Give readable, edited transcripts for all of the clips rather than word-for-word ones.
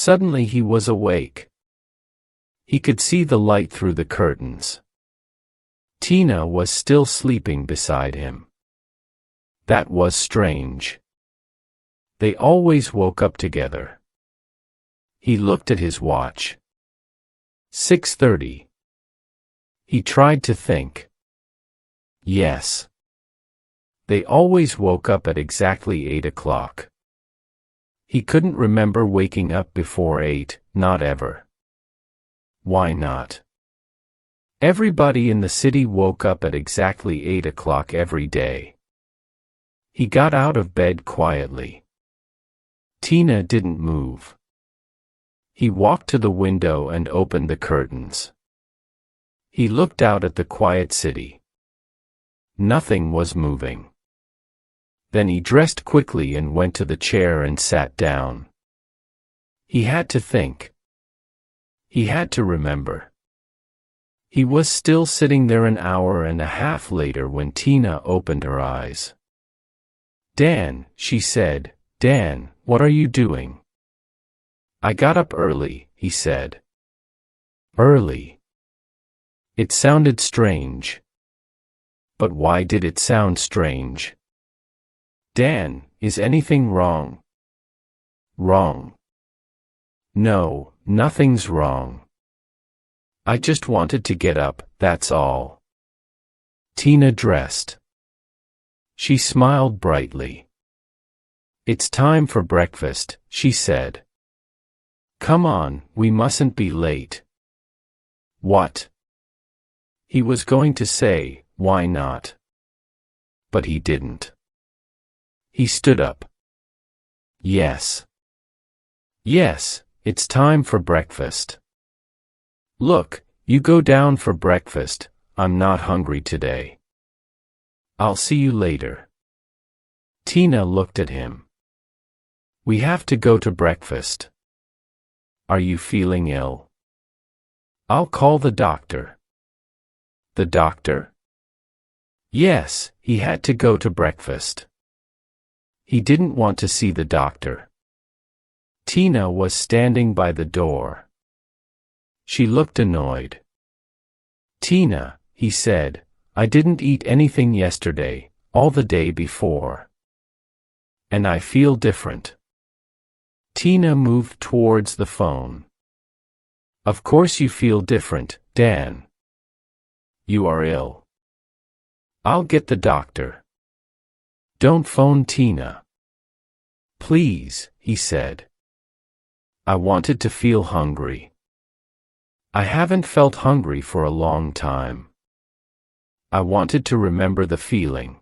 Suddenly he was awake. He could see the light through the curtains. Tina was still sleeping beside him. That was strange. They always woke up together. He looked at his watch. 6:30. He tried to think. Yes. They always woke up at exactly 8 o'clock. He couldn't remember waking up before 8, not ever. Why not? Everybody in the city woke up at exactly 8 o'clock every day. He got out of bed quietly. Tina didn't move. He walked to the window and opened the curtains. He looked out at the quiet city. Nothing was moving. Then he dressed quickly and went to the chair and sat down. He had to think. He had to remember. He was still sitting there an hour and a half later when Tina opened her eyes. "Dan," she said, "Dan, what are you doing?" "I got up early," he said. Early. It sounded strange. But why did it sound strange? "Dan, is anything wrong?" "Wrong? No, nothing's wrong. I just wanted to get up, that's all." Tina dressed. She smiled brightly. "It's time for breakfast," she said. "Come on, we mustn't be late." "What?" He was going to say, "Why not?" But he didn't. He stood up. "Yes. Yes, it's time for breakfast." "Look, you go down for breakfast, I'm not hungry today." "I'll see you later." Tina looked at him. "We have to go to breakfast." "Are you feeling ill?" "I'll call the doctor." "The doctor?" Yes, he had to go to breakfast. He didn't want to see the doctor. Tina was standing by the door. She looked annoyed. "Tina," he said, "I didn't eat anything yesterday, all the day before. And I feel different." Tina moved towards the phone. "Of course you feel different, Dan. You are ill. I'll get the doctor." "Don't phone Tina." "Please," he said. "I wanted to feel hungry. I haven't felt hungry for a long time. I wanted to remember the feeling."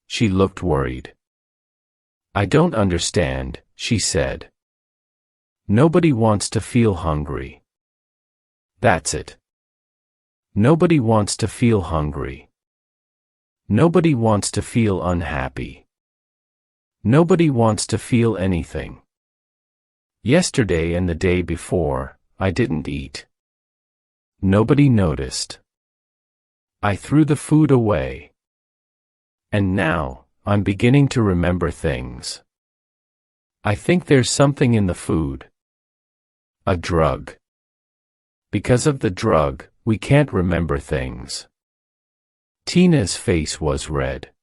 She looked worried. "I don't understand," she said. "Nobody wants to feel hungry." That's it. Nobody wants to feel hungry. Nobody wants to feel unhappy. Nobody wants to feel anything. Yesterday and the day before, I didn't eat. Nobody noticed. I threw the food away. And now, I'm beginning to remember things. I think there's something in the food. A drug. Because of the drug, we can't remember things." Tina's face was red.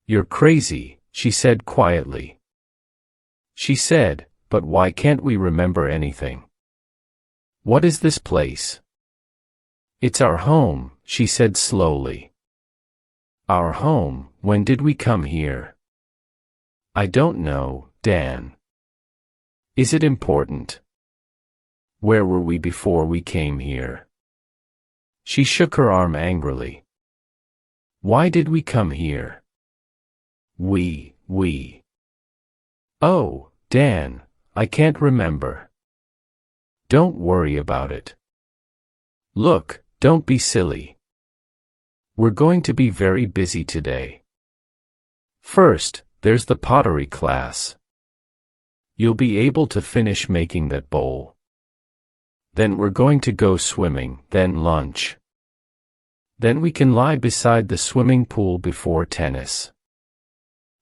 "You're crazy," she said quietly. She said, "But why can't we remember anything? What is this place?" "It's our home," she said slowly. "Our home, when did we come here?" "I don't know, Dan." "Is it important? Where were we before we came here?" She shook her arm angrily. "Why did we come here?" We. "Oh, Dan, I can't remember." "Don't worry about it. Look, don't be silly. We're going to be very busy today. First, there's the pottery class. You'll be able to finish making that bowl. Then we're going to go swimming, then lunch. Then we can lie beside the swimming pool before tennis.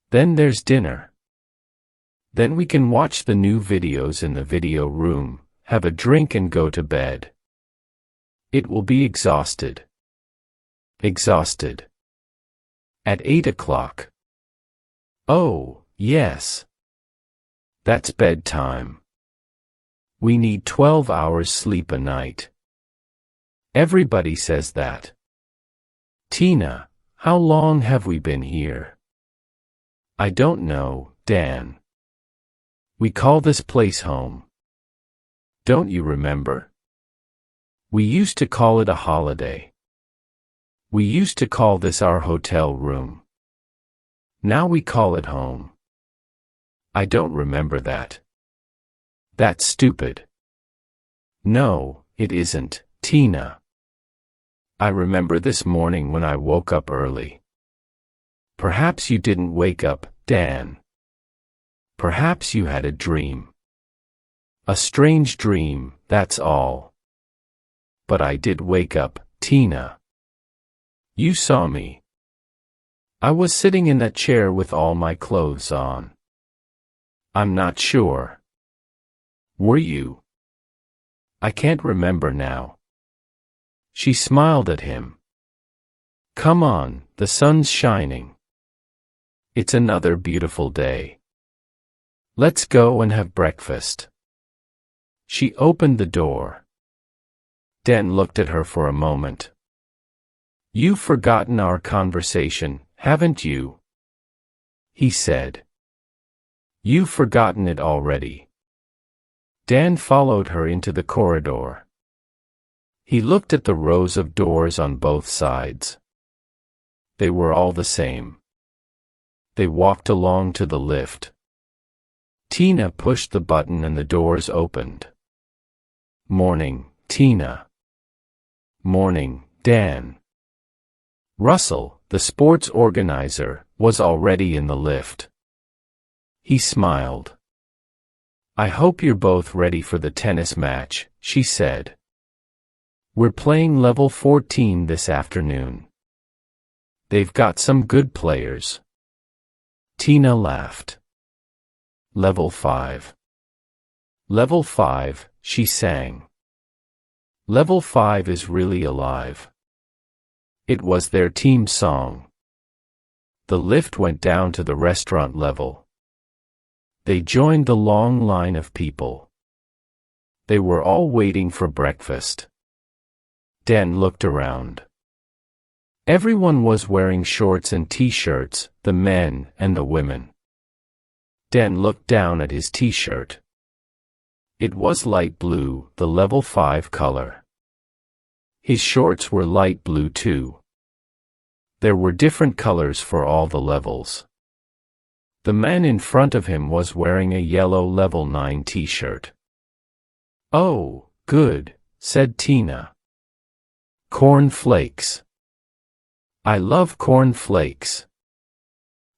Then there's dinner. Then we can watch the new videos in the video room, have a drink and go to bed. It will be exhausted. Exhausted. At 8 o'clock. Oh, yes. That's bedtime. We need 12 hours sleep a night. Everybody says that. Tina, how long have we been here? I don't know, Dan. We call this place home. Don't you remember? We used to call it a holiday. We used to call this our hotel room. Now we call it home. I don't remember that. That's stupid. No, it isn't, Tina. I remember this morning when I woke up early. Perhaps you didn't wake up, Dan. Perhaps you had a dream. A strange dream, that's all. But I did wake up, Tina. You saw me. I was sitting in that chair with all my clothes on. I'm not sure. Were you? I can't remember now. She smiled at him. Come on, the sun's shining. It's another beautiful day. Let's go and have breakfast. She opened the door. Dan looked at her for a moment. You've forgotten our conversation, haven't you? He said. You've forgotten it already. Dan followed her into the corridor. He looked at the rows of doors on both sides. They were all the same. They walked along to the lift. Tina pushed the button and the doors opened. Morning, Tina. Morning, Dan. Russell, the sports organizer, was already in the lift. He smiled. I hope you're both ready for the tennis match, she said. We're playing level 14 this afternoon. They've got some good players. Tina laughed. Level 5. Level 5, she sang. Level 5 is really alive. It was their team song. The lift went down to the restaurant level. They joined the long line of people. They were all waiting for breakfast. Dan looked around. Everyone was wearing shorts and t-shirts, the men and the women. Dan looked down at his t-shirt. It was light blue, the level 5 color. His shorts were light blue too. There were different colors for all the levels. The man in front of him was wearing a yellow level 9 t-shirt. Oh, good, said Tina. Corn flakes. I love corn flakes.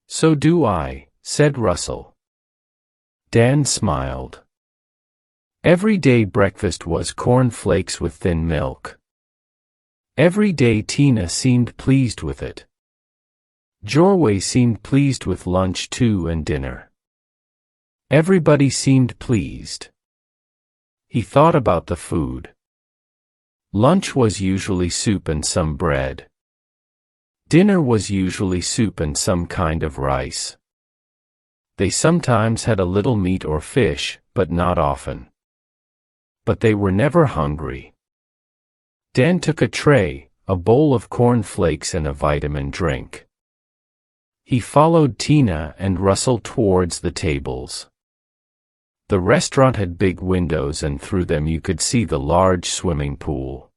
So do I, said Russell. Dan smiled. Every day breakfast was corn flakes with thin milk. Every day Tina seemed pleased with it. Jorway seemed pleased with lunch too and dinner. Everybody seemed pleased. He thought about the food. Lunch was usually soup and some bread. Dinner was usually soup and some kind of rice. They sometimes had a little meat or fish, but not often. But they were never hungry. Dan took a tray, a bowl of corn flakes and a vitamin drink. He followed Tina and Russell towards the tables. The restaurant had big windows and through them you could see the large swimming pool.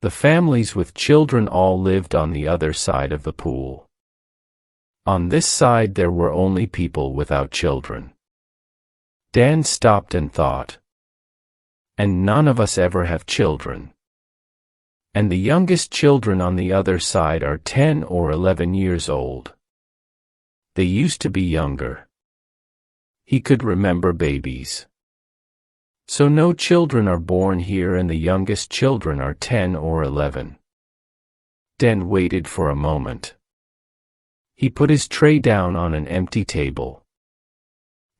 The families with children all lived on the other side of the pool. On this side there were only people without children. Dan stopped and thought. And none of us ever have children. And the youngest children on the other side are 10 or 11 years old. They used to be younger. He could remember babies. So no children are born here and the youngest children are 10 or 11. Dan waited for a moment. He put his tray down on an empty table.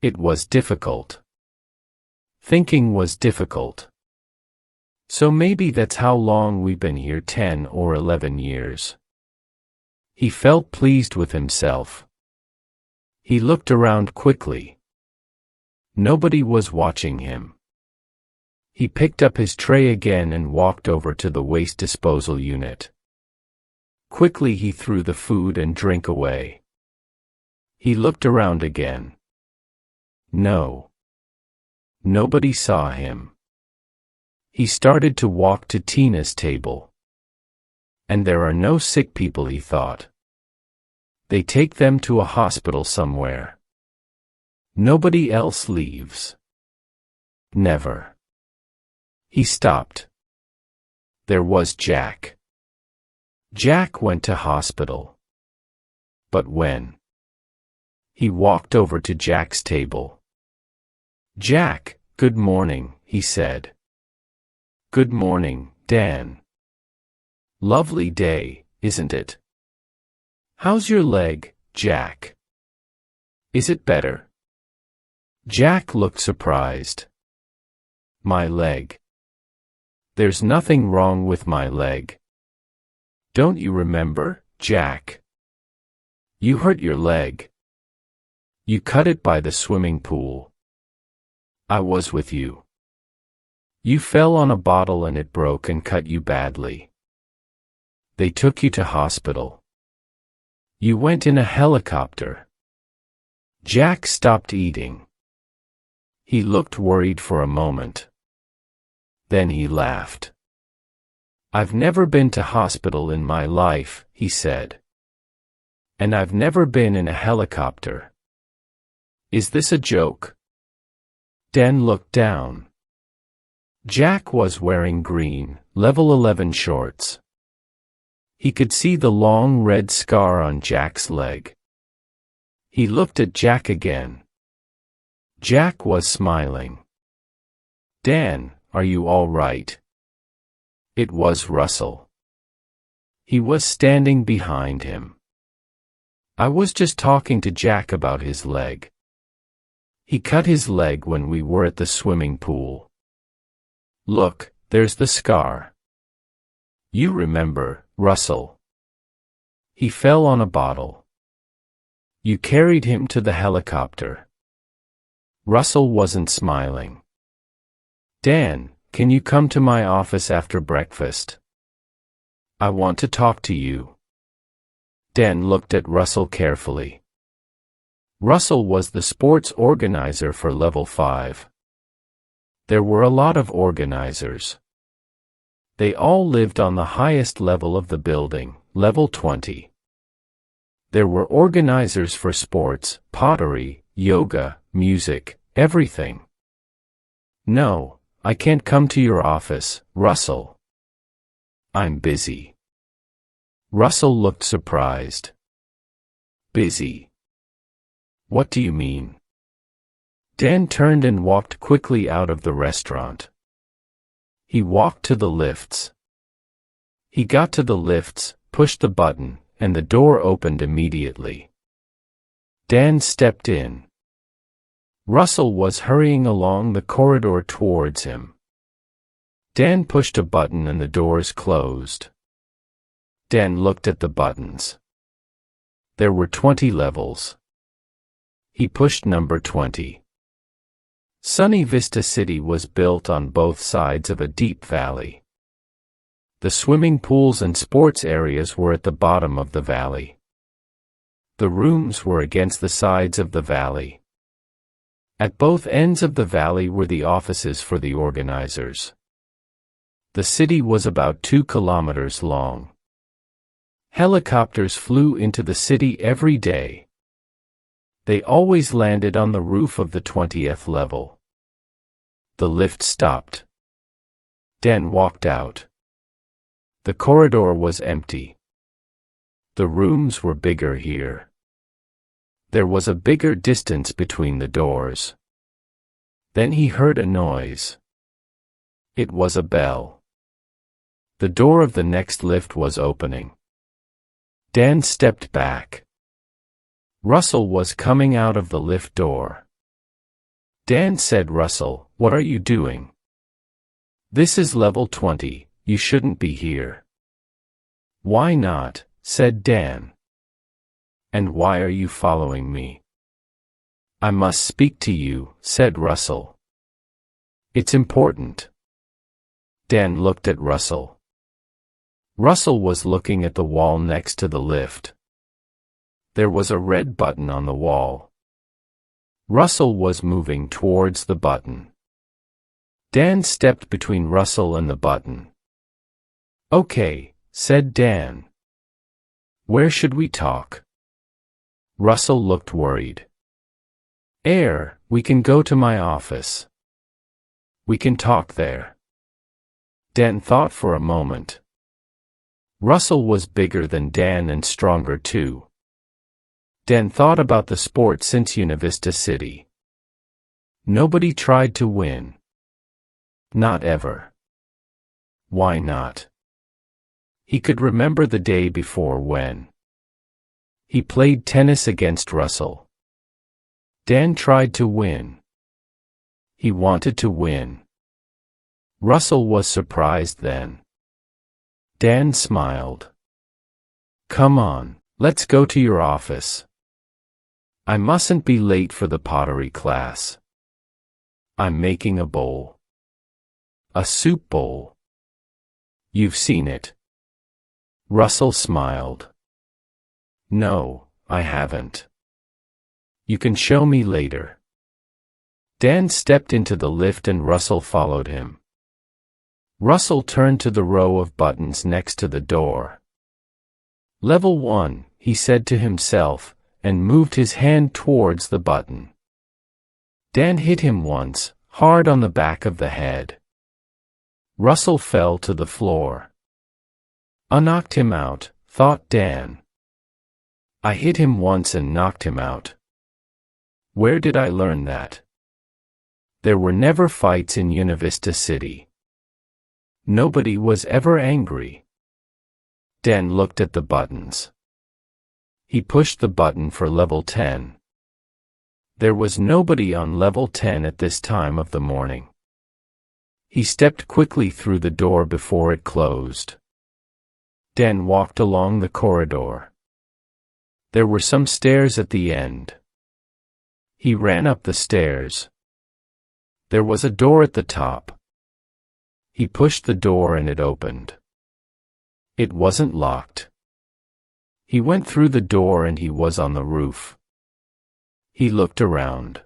It was difficult. Thinking was difficult. So maybe that's how long we've been here, 10 or 11 years. He felt pleased with himself. He looked around quickly. Nobody was watching him. He picked up his tray again and walked over to the waste disposal unit. Quickly he threw the food and drink away. He looked around again. No. Nobody saw him. He started to walk to Tina's table. And there are no sick people, he thought. They take them to a hospital somewhere. Nobody else leaves. Never. He stopped. There was Jack. Jack went to hospital. But when? He walked over to Jack's table. Jack, good morning, he said. Good morning, Dan. Lovely day, isn't it? How's your leg, Jack? Is it better? Jack looked surprised. My leg. There's nothing wrong with my leg. Don't you remember, Jack? You hurt your leg. You cut it by the swimming pool. I was with you. You fell on a bottle and it broke and cut you badly. They took you to hospital. You went in a helicopter. Jack stopped eating. He looked worried for a moment. Then he laughed. I've never been to hospital in my life, he said. And I've never been in a helicopter. Is this a joke? Dan looked down. Jack was wearing green, level 11 shorts. He could see the long red scar on Jack's leg. He looked at Jack again. Jack was smiling. Dan, are you all right? It was Russell. He was standing behind him. I was just talking to Jack about his leg. He cut his leg when we were at the swimming pool. Look, there's the scar. You remember, Russell. He fell on a bottle. You carried him to the helicopter. Russell wasn't smiling. Dan, can you come to my office after breakfast? I want to talk to you. Dan looked at Russell carefully. Russell was the sports organizer for level 5. There were a lot of organizers. They all lived on the highest level of the building, level 20. There were organizers for sports, pottery, yoga, music, everything. No, I can't come to your office, Russell. I'm busy. Russell looked surprised. Busy? What do you mean? Dan turned and walked quickly out of the restaurant. He walked to the lifts. He got to the lifts, pushed the button, and the door opened immediately. Dan stepped in. Russell was hurrying along the corridor towards him. Dan pushed a button and the doors closed. Dan looked at the buttons. There were 20 levels. He pushed number 20. Sunny Vista City was built on both sides of a deep valley. The swimming pools and sports areas were at the bottom of the valley. The rooms were against the sides of the valley. At both ends of the valley were the offices for the organizers. The city was about 2 kilometers long. Helicopters flew into the city every day. They always landed on the roof of the 20th level. The lift stopped. Dan walked out. The corridor was empty. The rooms were bigger here. There was a bigger distance between the doors. Then he heard a noise. It was a bell. The door of the next lift was opening. Dan stepped back. Russell was coming out of the lift door. Dan said, "Russell, what are you doing? This is level 20, you shouldn't be here." "Why not?" said Dan. "And why are you following me?" "I must speak to you," said Russell. "It's important." Dan looked at Russell. Russell was looking at the wall next to the lift. There was a red button on the wall. Russell was moving towards the button. Dan stepped between Russell and the button. "Okay," said Dan. "Where should we talk?" Russell looked worried. We can go to my office. We can talk there." Dan thought for a moment. Russell was bigger than Dan and stronger too. Dan thought about the sport since Univista City. Nobody tried to win. Not ever. Why not? He could remember the day before when he played tennis against Russell. Dan tried to win. He wanted to win. Russell was surprised then. Dan smiled. "Come on, let's go to your office. I mustn't be late for the pottery class. I'm making a bowl. A soup bowl. You've seen it." Russell smiled. "No, I haven't. You can show me later." Dan stepped into the lift and Russell followed him. Russell turned to the row of buttons next to the door. "Level 1, he said to himself, and moved his hand towards the button. Dan hit him once, hard on the back of the head. Russell fell to the floor. "I knocked him out," thought Dan. "I hit him once and knocked him out. Where did I learn that? There were never fights in Univista City. Nobody was ever angry." Dan looked at the buttons. He pushed the button for level 10. There was nobody on level 10 at this time of the morning. He stepped quickly through the door before it closed. Dan walked along the corridor. There were some stairs at the end. He ran up the stairs. There was a door at the top. He pushed the door and it opened. It wasn't locked. He went through the door and he was on the roof. He looked around.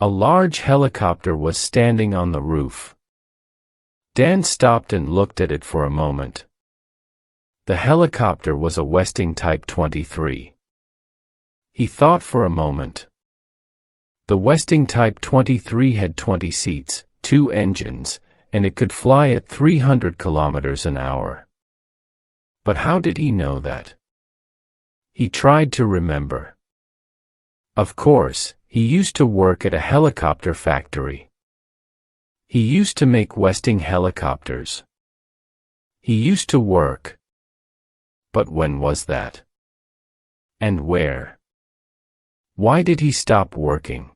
A large helicopter was standing on the roof. Dan stopped and looked at it for a moment. The helicopter was a Westing Type 23. He thought for a moment. The Westing Type 23 had 20 seats, 2 engines, and it could fly at 300 kilometers an hour. But how did he know that? He tried to remember. Of course, he used to work at a helicopter factory. He used to make Westing helicopters. He used to work. But when was that? And where? Why did he stop working?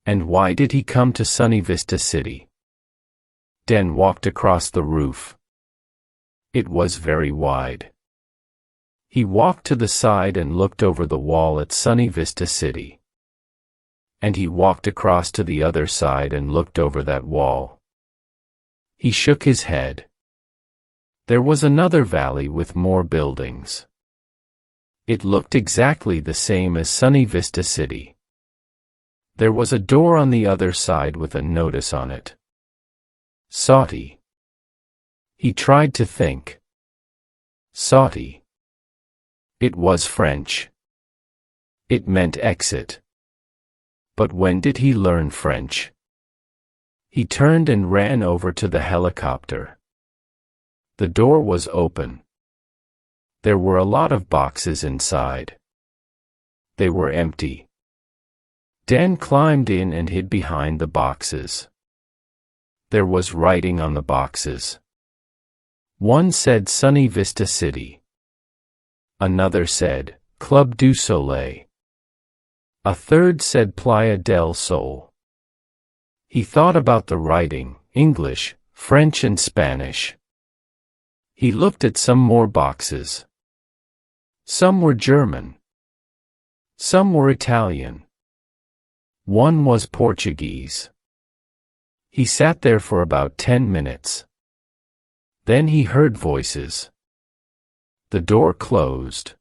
And why did he come to Sunny Vista City? Dan walked across the roof. It was very wide. He walked to the side and looked over the wall at Sunny Vista City. And he walked across to the other side and looked over that wall. He shook his head. There was another valley with more buildings. It looked exactly the same as Sunny Vista City. There was a door on the other side with a notice on it. Sauti. He tried to think. Sauti. It was French. It meant exit. But when did he learn French? He turned and ran over to the helicopter. The door was open. There were a lot of boxes inside. They were empty. Dan climbed in and hid behind the boxes. There was writing on the boxes. One said Sunny Vista City. Another said, Club du Soleil. A third said Playa del Sol. He thought about the writing, English, French and Spanish. He looked at some more boxes. Some were German. Some were Italian. One was Portuguese. He sat there for about 10 minutes. Then he heard voices. The door closed.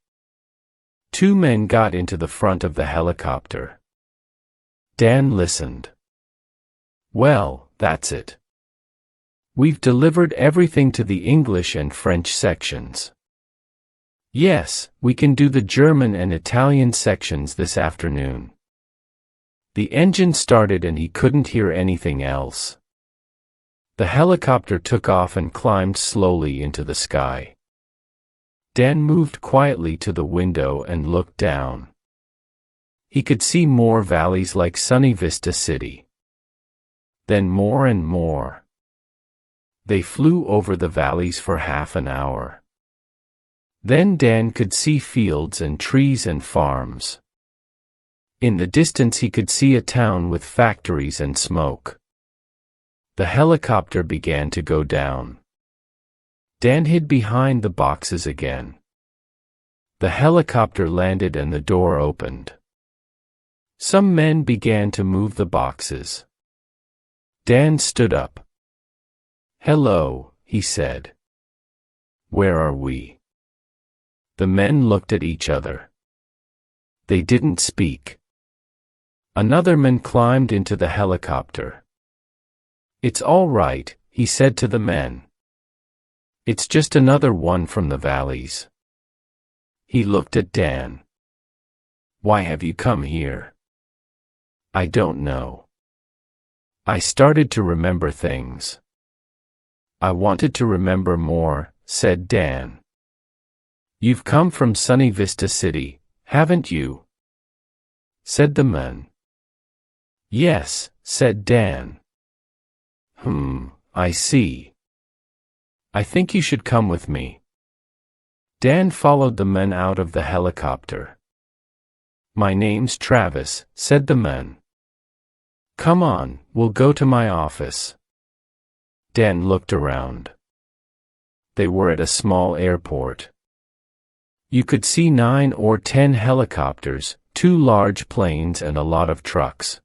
2 men got into the front of the helicopter. Dan listened. Well, that's it. We've delivered everything to the English and French sections. Yes, we can do the German and Italian sections this afternoon. The engine started and he couldn't hear anything else. The helicopter took off and climbed slowly into the sky. Dan moved quietly to the window and looked down. He could see more valleys like Sunny Vista City. Then more and more. They flew over the valleys for half an hour. Then Dan could see fields and trees and farms. In the distance he could see a town with factories and smoke. The helicopter began to go down. Dan hid behind the boxes again. The helicopter landed and the door opened. Some men began to move the boxes. Dan stood up. "Hello," he said. "Where are we?" The men looked at each other. They didn't speak. Another man climbed into the helicopter. "It's all right," he said to the men. "It's just another one from the valleys." He looked at Dan. "Why have you come here?" "I don't know. I started to remember things." "I wanted to remember more," said Dan. "You've come from Sunny Vista City, haven't you?" said the man. "Yes," said Dan. I see. I think you should come with me." Dan followed the men out of the helicopter. "My name's Travis," said the man. "Come on, we'll go to my office." Dan looked around. They were at a small airport. You could see 9 or 10 helicopters, 2 large planes and a lot of trucks.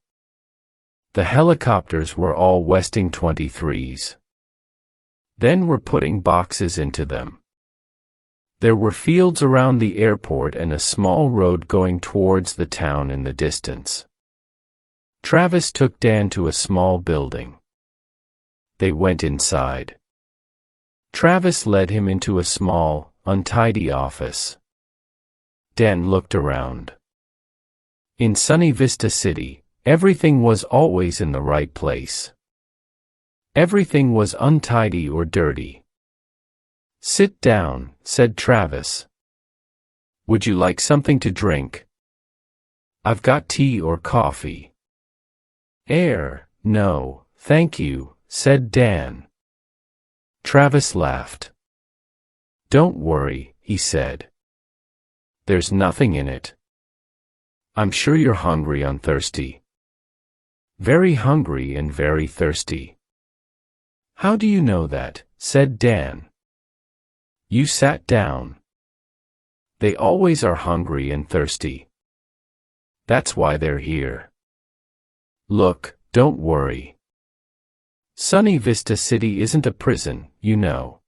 The helicopters were all Westing 23s. Then were putting boxes into them. There were fields around the airport and a small road going towards the town in the distance. Travis took Dan to a small building. They went inside. Travis led him into a small, untidy office. Dan looked around. In Sunny Vista City, everything was always in the right place. Everything was untidy or dirty. "Sit down," said Travis. "Would you like something to drink?" "I've got tea or coffee." No, thank you," said Dan. Travis laughed. "Don't worry," he said. "There's nothing in it. I'm sure you're hungry and thirsty." "Very hungry and very thirsty." "How do you know that?" said Dan. "You sat down. They always are hungry and thirsty. That's why they're here. Look, don't worry. Sunny Vista City isn't a prison, you know."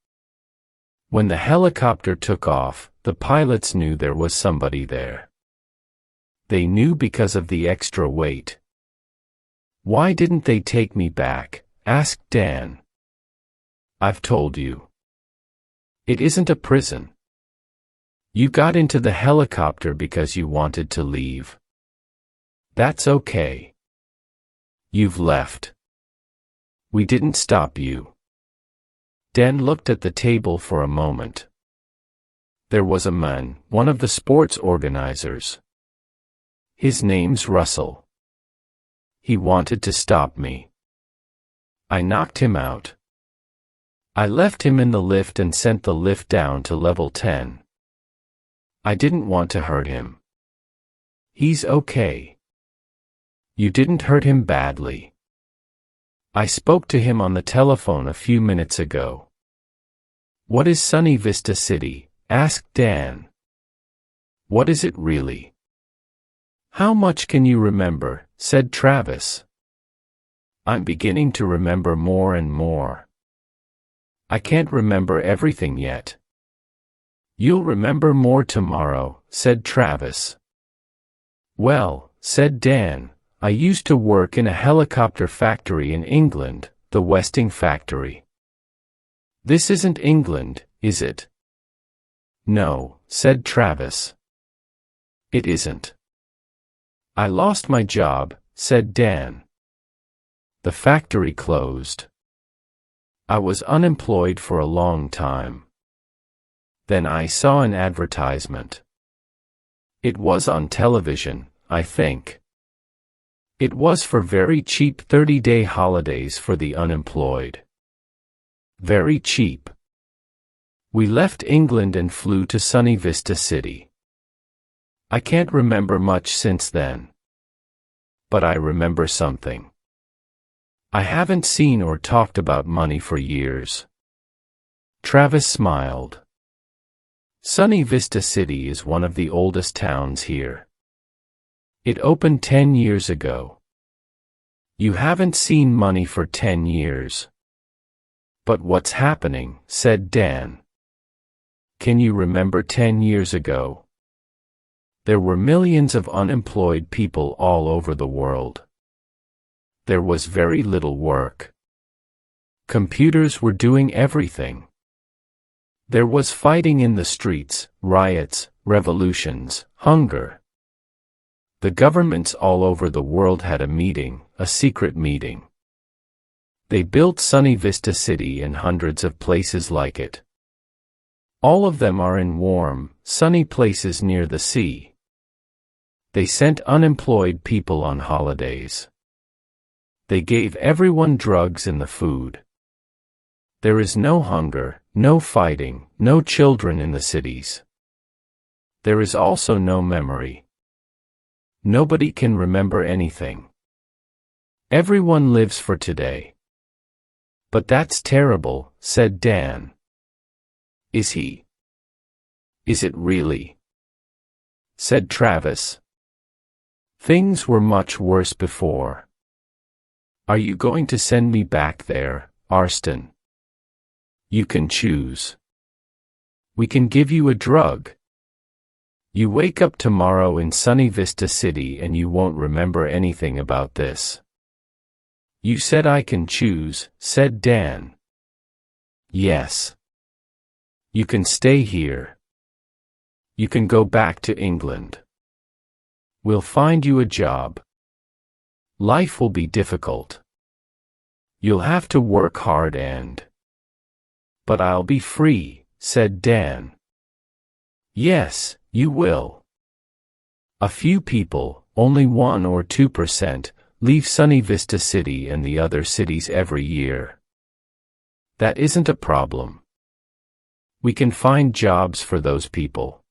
When the helicopter took off, the pilots knew there was somebody there. They knew because of the extra weight. "Why didn't they take me back?" asked Dan. "I've told you. It isn't a prison. You got into the helicopter because you wanted to leave. That's okay. You've left. We didn't stop you." Dan looked at the table for a moment. There was a man, one of the sports organizers. His name's Russell. He wanted to stop me. I knocked him out. I left him in the lift and sent the lift down to level 10. I didn't want to hurt him. He's okay. You didn't hurt him badly. I spoke to him on the telephone a few minutes ago. What is Sunny Vista City? Asked Dan. What is it really? How much can you remember? Said Travis. I'm beginning to remember more and more. I can't remember everything yet. You'll remember more tomorrow, said Travis. Well, said Dan, I used to work in a helicopter factory in England, the Westing factory. This isn't England, is it? No, said Travis. It isn't. I lost my job, said Dan. The factory closed. I was unemployed for a long time. Then I saw an advertisement. It was on television, I think. It was for very cheap 30-day holidays for the unemployed. Very cheap. We left England and flew to Sunny Vista City. I can't remember much since then. But I remember something. I haven't seen or talked about money for years. Travis smiled. Sunny Vista City is one of the oldest towns here. It opened 10 years ago. You haven't seen money for 10 years. But what's happening? Said Dan. Can you remember 10 years ago? There were millions of unemployed people all over the world. There was very little work. Computers were doing everything. There was fighting in the streets, riots, revolutions, hunger. The governments all over the world had a meeting, a secret meeting. They built Sunny Vista City and hundreds of places like it. All of them are in warm, sunny places near the sea. They sent unemployed people on holidays. They gave everyone drugs and the food. There is no hunger, no fighting, no children in the cities. There is also no memory. Nobody can remember anything. Everyone lives for today. But that's terrible, said Dan. Is he? Is it really? Said Travis. Things were much worse before. Are you going to send me back there, Arston? You can choose. We can give you a drug. You wake up tomorrow in Sunny Vista City and you won't remember anything about this. You said I can choose, said Dan. Yes. You can stay here. You can go back to England. We'll find you a job. Life will be difficult. You'll have to work hard and... But I'll be free, said Dan. Yes, you will. A few people, only 1 or 2%, leave Sunny Vista City and the other cities every year. That isn't a problem. We can find jobs for those people.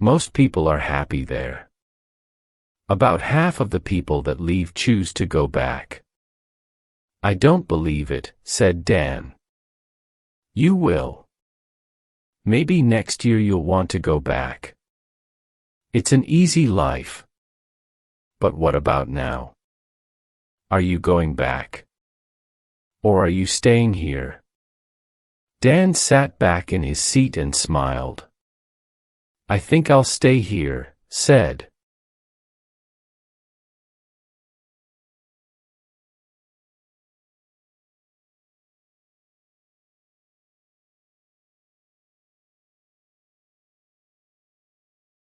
Most people are happy there. About half of the people that leave choose to go back. I don't believe it, said Dan. You will. Maybe next year you'll want to go back. It's an easy life. But what about now? Are you going back? Or are you staying here? Dan sat back in his seat and smiled. I think I'll stay here, said.